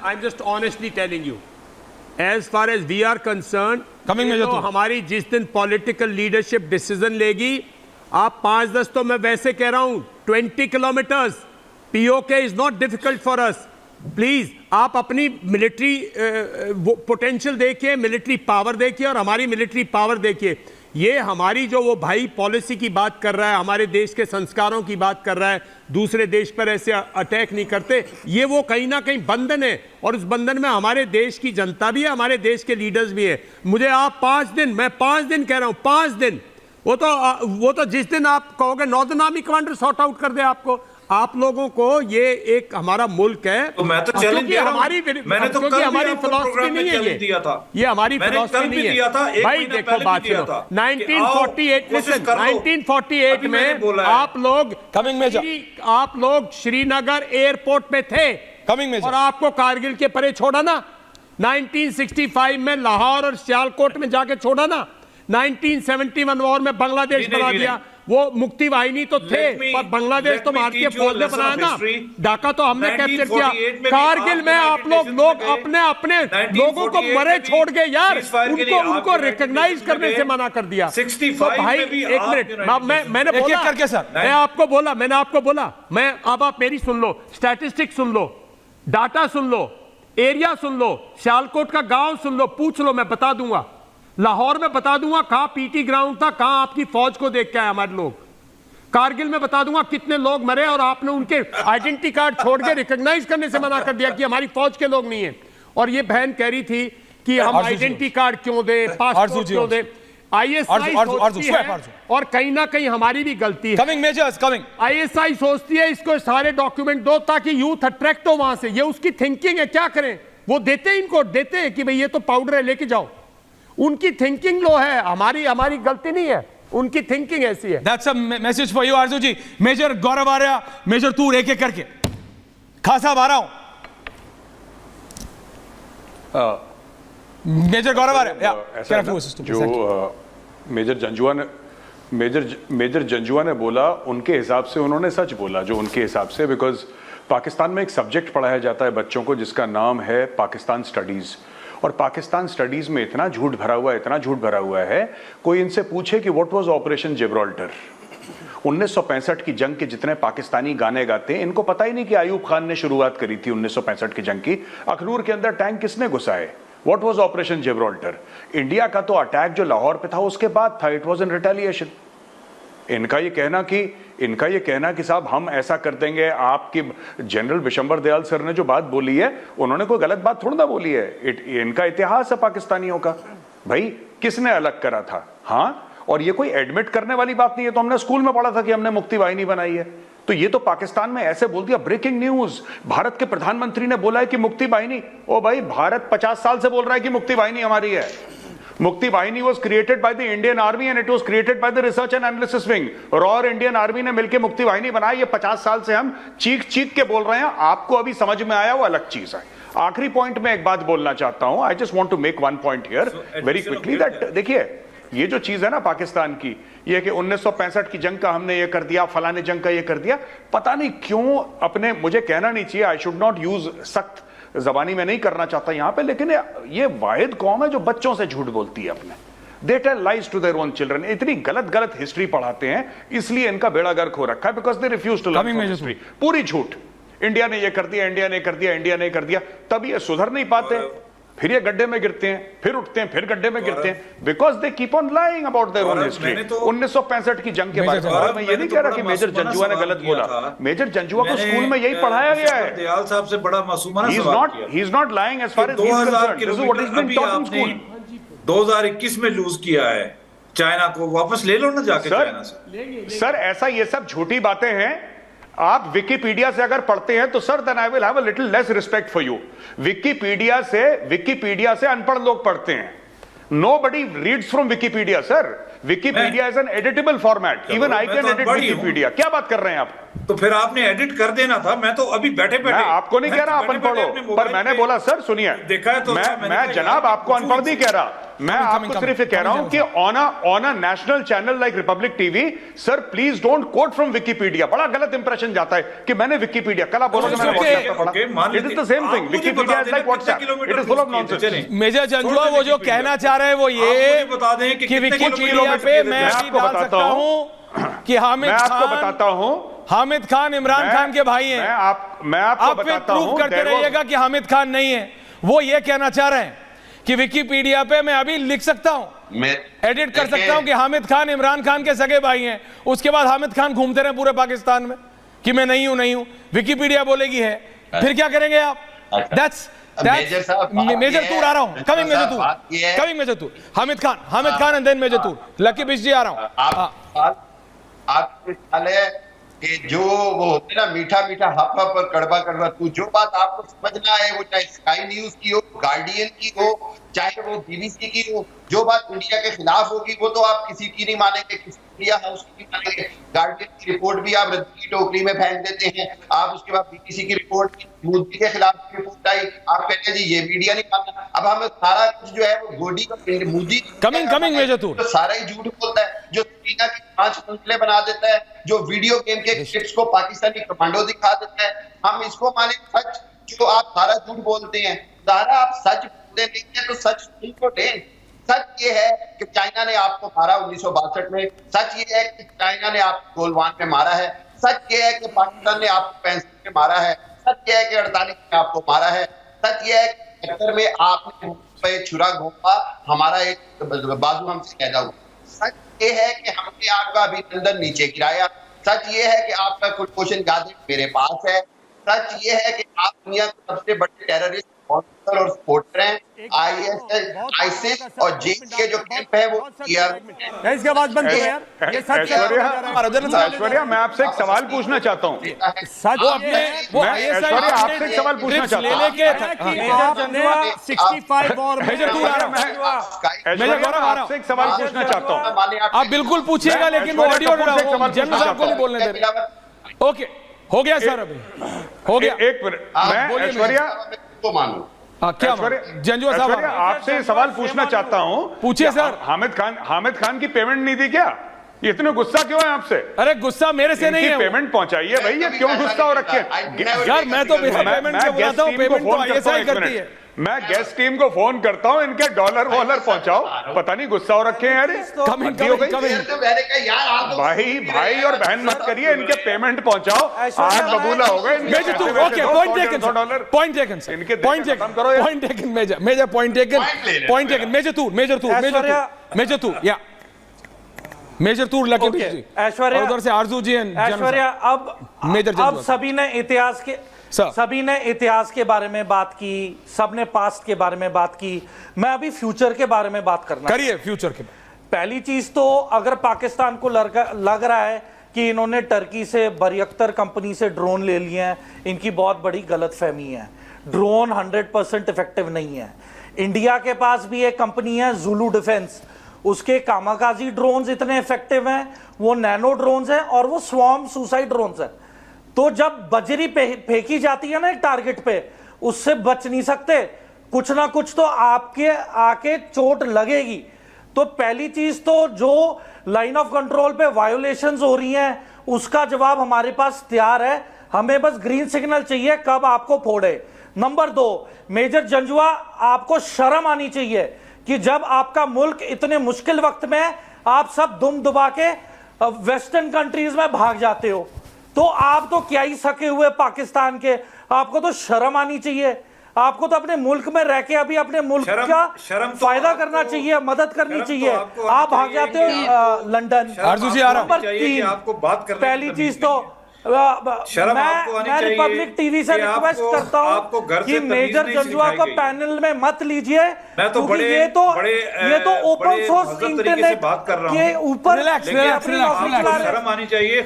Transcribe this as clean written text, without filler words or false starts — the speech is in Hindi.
I'm just honestly telling you, as far as we are concerned, तो हमारी जिस दिन पॉलिटिकल लीडरशिप डिसीजन लेगी, आप 5-10 तो मैं वैसे कह रहा हूं 20 kilometres PoK is not difficult for us. Please आप अपनी मिलिट्री पोटेंशियल देखिए, मिलिट्री पावर देखिए और हमारी मिलिट्री पावर देखिए। ये हमारी जो वो भाई पॉलिसी की बात कर रहा है, हमारे देश के संस्कारों की बात कर रहा है, दूसरे देश पर ऐसे अटैक नहीं करते, ये वो कहीं ना कहीं बंधन है और उस बंधन में हमारे देश की जनता भी है, हमारे देश के लीडर्स भी है। मुझे आप 5 दिन, मैं 5 दिन कह रहा हूं, 5 दिन, वो तो जिस दिन आप कहोगे northern army commander sort out कर दे आपको। आप लोगों को ये एक हमारा मुल्क है, तो मैं तो चैलेंज दे रहा हूं। मैंने तो कल हमारी फिलॉसफी नहीं है दिया था, ये हमारी फिलॉसफी नहीं है भाई। देखो बात सुनो, 1948 में आप लोग श्रीनगर एयरपोर्ट पे थे और आपको कारगिल के परे छोड़ा ना। 1965 में लाहौर और सियालकोट में जाके छोड़ा ना। 1971 वॉर में बांग्लादेश बना दिया। वो मुक्ति वाहिनी तो थे पर बांग्लादेश तो भारतीय फौज ने बनाया ना। ढाका तो हमने कैप्चर किया। कारगिल में आप लोग अपने अपने लोगों को मरे छोड़ गए यार, उनको रिकॉग्नाइज करने से मना कर दिया। तो भाई एक मिनट, मैंने आपको बोला, मैं अब आप मेरी सुन लो, स्टैटिस्टिक्स सुन लो, डाटा सुन लो, एरिया सुन लो, सियालकोट का गांव सुन लो, पूछ लो, मैं बता दूंगा। लाहौर में बता दूंगा कहां पीटी ग्राउंड था, कहां आपकी फौज को देख के आए हमारे लोग। कारगिल में बता दूंगा कितने लोग मरे और आपने उनके आइडेंटिटी कार्ड छोड़ के रिकॉग्नाइज करने से मना कर दिया कि हमारी फौज के लोग नहीं है। और ये बहन कह रही थी कि हम आइडेंटिटी कार्ड क्यों दे, पासपोर्ट क्यों दे। आईएसआई सोचती है और कहीं ना कहीं हमारी भी गलती है। आईएसआई सोचती है इसको सारे डॉक्यूमेंट दो ताकि यूथ अट्रैक्ट हो वहां से। ये उसकी थिंकिंग है, क्या करें। वो देते हैं, इनको देते हैं कि भाई ये तो पाउडर है, लेके जाओ। उनकी थिंकिंग लो है, हमारी गलती नहीं है, उनकी थिंकिंग ऐसी है। That's a message for you, Aarzoo ji. Major Gaurav Arya, major तूर एक एक करके खासा आ रहा हूं। मेजर गौरव आर्या, जो मेजर जंजुआ ने बोला, उनके हिसाब से उन्होंने सच बोला, जो उनके हिसाब से। बिकॉज पाकिस्तान में एक सब्जेक्ट पढ़ाया जाता है बच्चों को जिसका नाम है पाकिस्तान स्टडीज, और पाकिस्तान स्टडीज में इतना झूठ भरा हुआ है, कोई इनसे पूछे कि व्हाट वाज ऑपरेशन जिब्राल्टर। 1965 की जंग के जितने पाकिस्तानी गाने गाते हैं, इनको पता ही नहीं कि आयूब खान ने शुरुआत करी थी 1965 की जंग की। अखनूर के अंदर टैंक किसने घुसाए? What was operation Gibraltar. India का तो अटैक जो लाहौर पे था उसके बाद था, इट वाज इन रिटेलिएशन। इनका ये कहना कि साहब हम ऐसा कर देंगे, आपकी जनरल विशंबर दयाल सर ने जो बात बोली है, उन्होंने कोई गलत बात थोड़ा ना बोली है। इनका इतिहास है पाकिस्तानियों का। भाई किसने अलग करा था? हाँ, और ये कोई एडमिट करने वाली बात नहीं है। तो हमने स्कूल में पढ़ा था कि हमने मुक्ति वाहिनी बनाई है। तो ये तो पाकिस्तान में ऐसे बोल दिया, ब्रेकिंग न्यूज, भारत के प्रधानमंत्री ने बोला है कि मुक्ति वाहिनी। ओ भाई, भारत 50 साल से बोल रहा है कि मुक्ति वाहिनी हमारी है। मुक्ति वाहिनी was created by the Indian Army and it was created by the Research and Analysis Wing। Raw और इंडियन आर्मी ने मिलकर मुक्ति वाहिनी बनाई। ये 50 साल से हम चीख के बोल रहे हैं, आपको अभी समझ में आया, वो अलग चीज है। आखिरी पॉइंट में एक बात बोलना चाहता हूं। I just want to make one point here very quickly, that देखिए, ये जो चीज है ना पाकिस्तान की, ये कि 1965 की जंग का हमने ये कर दिया, फलाने जंग का ये कर दिया, पता नहीं क्यों अपने, मुझे कहना नहीं चाहिए, आई शुड नॉट यूज सख्त जबानी में नहीं करना चाहता यहां पे, लेकिन ये वाहिद कौम है जो बच्चों से झूठ बोलती है अपने। They tell lies to their own children. इतनी गलत हिस्ट्री पढ़ाते हैं, इसलिए इनका बेड़ा गर्क हो रखा है, because they refuse to learn history. पूरी झूठ, इंडिया ने ये कर दिया, इंडिया ने कर दिया, तब ये सुधर नहीं पाते, फिर ये गड्ढे में गिरते हैं, फिर उठते हैं, फिर गड्ढे में गिरते हैं, because they keep on lying about their own history. 1965 की जंग के बारे में मैं ये नहीं कह रहा कि मेजर जंजुआ ने गलत बोला। मेजर जंजुआ को स्कूल में यही पढ़ाया गया है। दयाल साहब से बड़ा मासूमाना सवाल किया। He is not lying as far as he is concerned. This is what is being taught in school. 2021 में लूज किया है, चाइना को वापस ले लो ना जाके चाइना से। सर ऐसा ये सब झूठी बातें हैं। आप विकिपीडिया से अगर पढ़ते हैं तो sir then I will have a little less respect for you. Wikipedia से अनपढ़ लोग पढ़ते हैं। Nobody reads from Wikipedia, sir. Wikipedia is an editable format. Even I can edit Wikipedia. क्या बात कर रहे हैं आप? तो फिर आपने एडिट कर देना था। मैं तो अभी बैठे बैठे, मैं आपको नहीं कह रहा आप अनपढ़ हो, पर मैंने बोला सर सुनिए, देखा है तो मैं जनाब आपको अनपढ़ नहीं कह रहा, मैं आपको सिर्फ ये कह रहा हूं कि on a national channel like Republic TV, sir please don't quote from Wikipedia. बड़ा गलत इंप्रेशन जाता है कि मैंने विकिपीडिया, कल आप बोलोगे मैंने व्हाट्सएप पे पढ़ा। It is the same thing, Wikipedia is like WhatsApp, it is full of nonsense. Major Janjua वो जो कहना चाह रहे हैं वो ये बता दें कि विकिपीडिया पे मैं अभी डाल सकता हूं कि हामिद मैं आपको खान, बताता हूं, हामिद खान इमरान खान के भाई हैं। मैं आपको आप बताता हूं, प्रूव करते रहिएगा कि हामिद खान नहीं है। वो ये कहना चाह रहे हैं कि विकिपीडिया पे मैं अभी लिख सकता हूं, एडिट कर सकता हूं कि हामिद खान इमरान खान के सगे भाई हैं। उसके बाद हामिद खान घूमते रहे पूरे पाकिस्तान में कि मैं नहीं हूं। विकिपीडिया बोलेगी है, फिर क्या करेंगे आप? दैट्स मेजर तूर आ रहा हूं, coming major Toor, Hamid Khan and then major Toor. Lucky Bisht ji आ रहा हूं। आपके ख्याल है कि जो वो होते ना मीठा मीठा हप हप और कड़वा कड़वा तू, जो बात आपको समझना है वो चाहे स्काई न्यूज की हो, गार्डियन की हो, चाहे वो बीबीसी की हो, जो बात इंडिया के खिलाफ होगी वो तो आप किसी की नहीं मानेंगे, किसी इंडिया हाउस की नहीं मानेंगे। गार्डियन की रिपोर्ट भी आप रद्दी की टोकरी में फेंक देते हैं। आप उसके बाद बीबीसी की रिपोर्ट, मोदी के खिलाफ रिपोर्ट आई, आप कहते हैं जी ये मीडिया नहीं मानना। अब हम सारा कुछ जो है वो गोदी का मोदी कमिंग मेजर तूर तो सारा ही झूठ बोलता है, जो सेना की 5 मंजिलें बना देता है, जो वीडियो गेम के क्लिप्स को पाकिस्तानी कमांडो दिखा देता है, हम इसको माने सच? जो आप सारा झूठ बोलते हैं, सारा आप सच बोलते नहीं है तो सच सुन को दें। सच ये है कि चाइना ने आपको मारा 1962 में, सच ये है कि चाइना ने आपको गोलवान में मारा है, सच ये है कि पाकिस्तान ने आपको 65 में मारा है, सच ये है कि 48 में आपको मारा है, सच ये है कि 71 में आपने पे छुरा घोंपा, हमारा एक बाजू हमसे पैदा हुआ। सच ये है कि हमने आपका अभिनंदन नीचे गिराया। सच ये है कि आपका कुलभूषण जाधव मेरे पास है। सच ये है कि आप दुनिया के सबसे बड़े टेररिस्ट और सपोर्टर हैं। आईएसआईएस और जेश के जो कैंप है वो इसके बाद बंद करो यार, ये सच है। ऐश्वर्या मैं आपसे एक सवाल पूछना चाहता हूँ, सच वो ऐश्वर्या आपसे एक सवाल पूछना चाहता हूँ। आपने 65 और मेजर तूर आ रहा हूं, आपसे एक सवाल पूछना चाहता हूँ। आप बिल्कुल पूछिएगा लेकिन वो ऑडियो जनरल साहब को नहीं बोलने दे रहे। ओके हो गया सर, अभी हो गया। एक मिनट, मैं ऐश्वर्या तो मानो क्या जंजुआ साहब आपसे सवाल पूछना चाहता हूं, पूछिए सर। हामिद खान की पेमेंट नहीं दी क्या? ये इतने गुस्सा क्यों है आपसे? अरे गुस्सा मेरे से नहीं है, पेमेंट पहुंचाइए भैया, क्यों गुस्सा हो रखे? यार मैं तो बिना पेमेंट के बुलाता हूं, पेमेंट तो आईएसआई करती है। मैं गेस्ट टीम को फोन करता हूं, इनके डॉलर वॉलर पहुंचाओ, पता नहीं गुस्सा हो रखे हैं यार। कमिंग भाई और बहन मत करिए, इनके पेमेंट पहुंचाओ, आज बबूला होगा। Okay point taken major Toor lucky Aishwarya, उधर से आरजू जी ऐश्वर्या। अब सभी ने इतिहास के बारे में बात की, सबने पास्ट के बारे में बात की, मैं अभी फ्यूचर के बारे में बात करना करिए। फ्यूचर के पहली चीज तो अगर पाकिस्तान को लग रहा है कि इन्होंने टर्की से बरियख्तर कंपनी से ड्रोन ले लिए हैं, इनकी बहुत बड़ी गलतफहमी है। ड्रोन 100% इफेक्टिव नहीं है। इंडिया के पास भी एक कंपनी है जुलू डिफेंस, उसके कामाकाजी ड्रोन्स इतने इफेक्टिव हैं, वो नैनो ड्रोन्स हैं और वो स्वॉर्म सुसाइड ड्रोन्स हैं। तो जब बजरी फेंकी जाती है ना एक टारगेट पे, उससे बच नहीं सकते, कुछ ना कुछ तो आपके आके चोट लगेगी। तो पहली चीज तो जो लाइन ऑफ कंट्रोल पे वायोलेशंस हो रही हैं उसका जवाब हमारे पास तैयार है, हमें बस ग्रीन सिग्नल चाहिए कब आपको फोड़े। नंबर 2, मेजर जंजुआ आपको शर्म आनी चाहिए कि जब आपका मुल्क इतने मुश्किल वक्त में आप सब दुम दुबा के वेस्टर्न कंट्रीज में भाग जाते हो, तो आप तो क्या ही सके हुए पाकिस्तान के, आपको तो शर्म आनी चाहिए। आपको तो अपने मुल्क में रह के अभी अपने मुल्क का फायदा करना चाहिए, मदद करनी चाहिए। आप भाग जाते हो लंदन। नंबर 3, आपको बात करने पहली चीज तो मैं रिपब्लिक टीवी से रिक्वेस्ट करता हूं कि मेजर जंजुआ को पैनल में मत लीजिए, क्योंकि ये तो ओपन सोर्स इंटरनेट के ऊपर शर्म आनी चाहिए।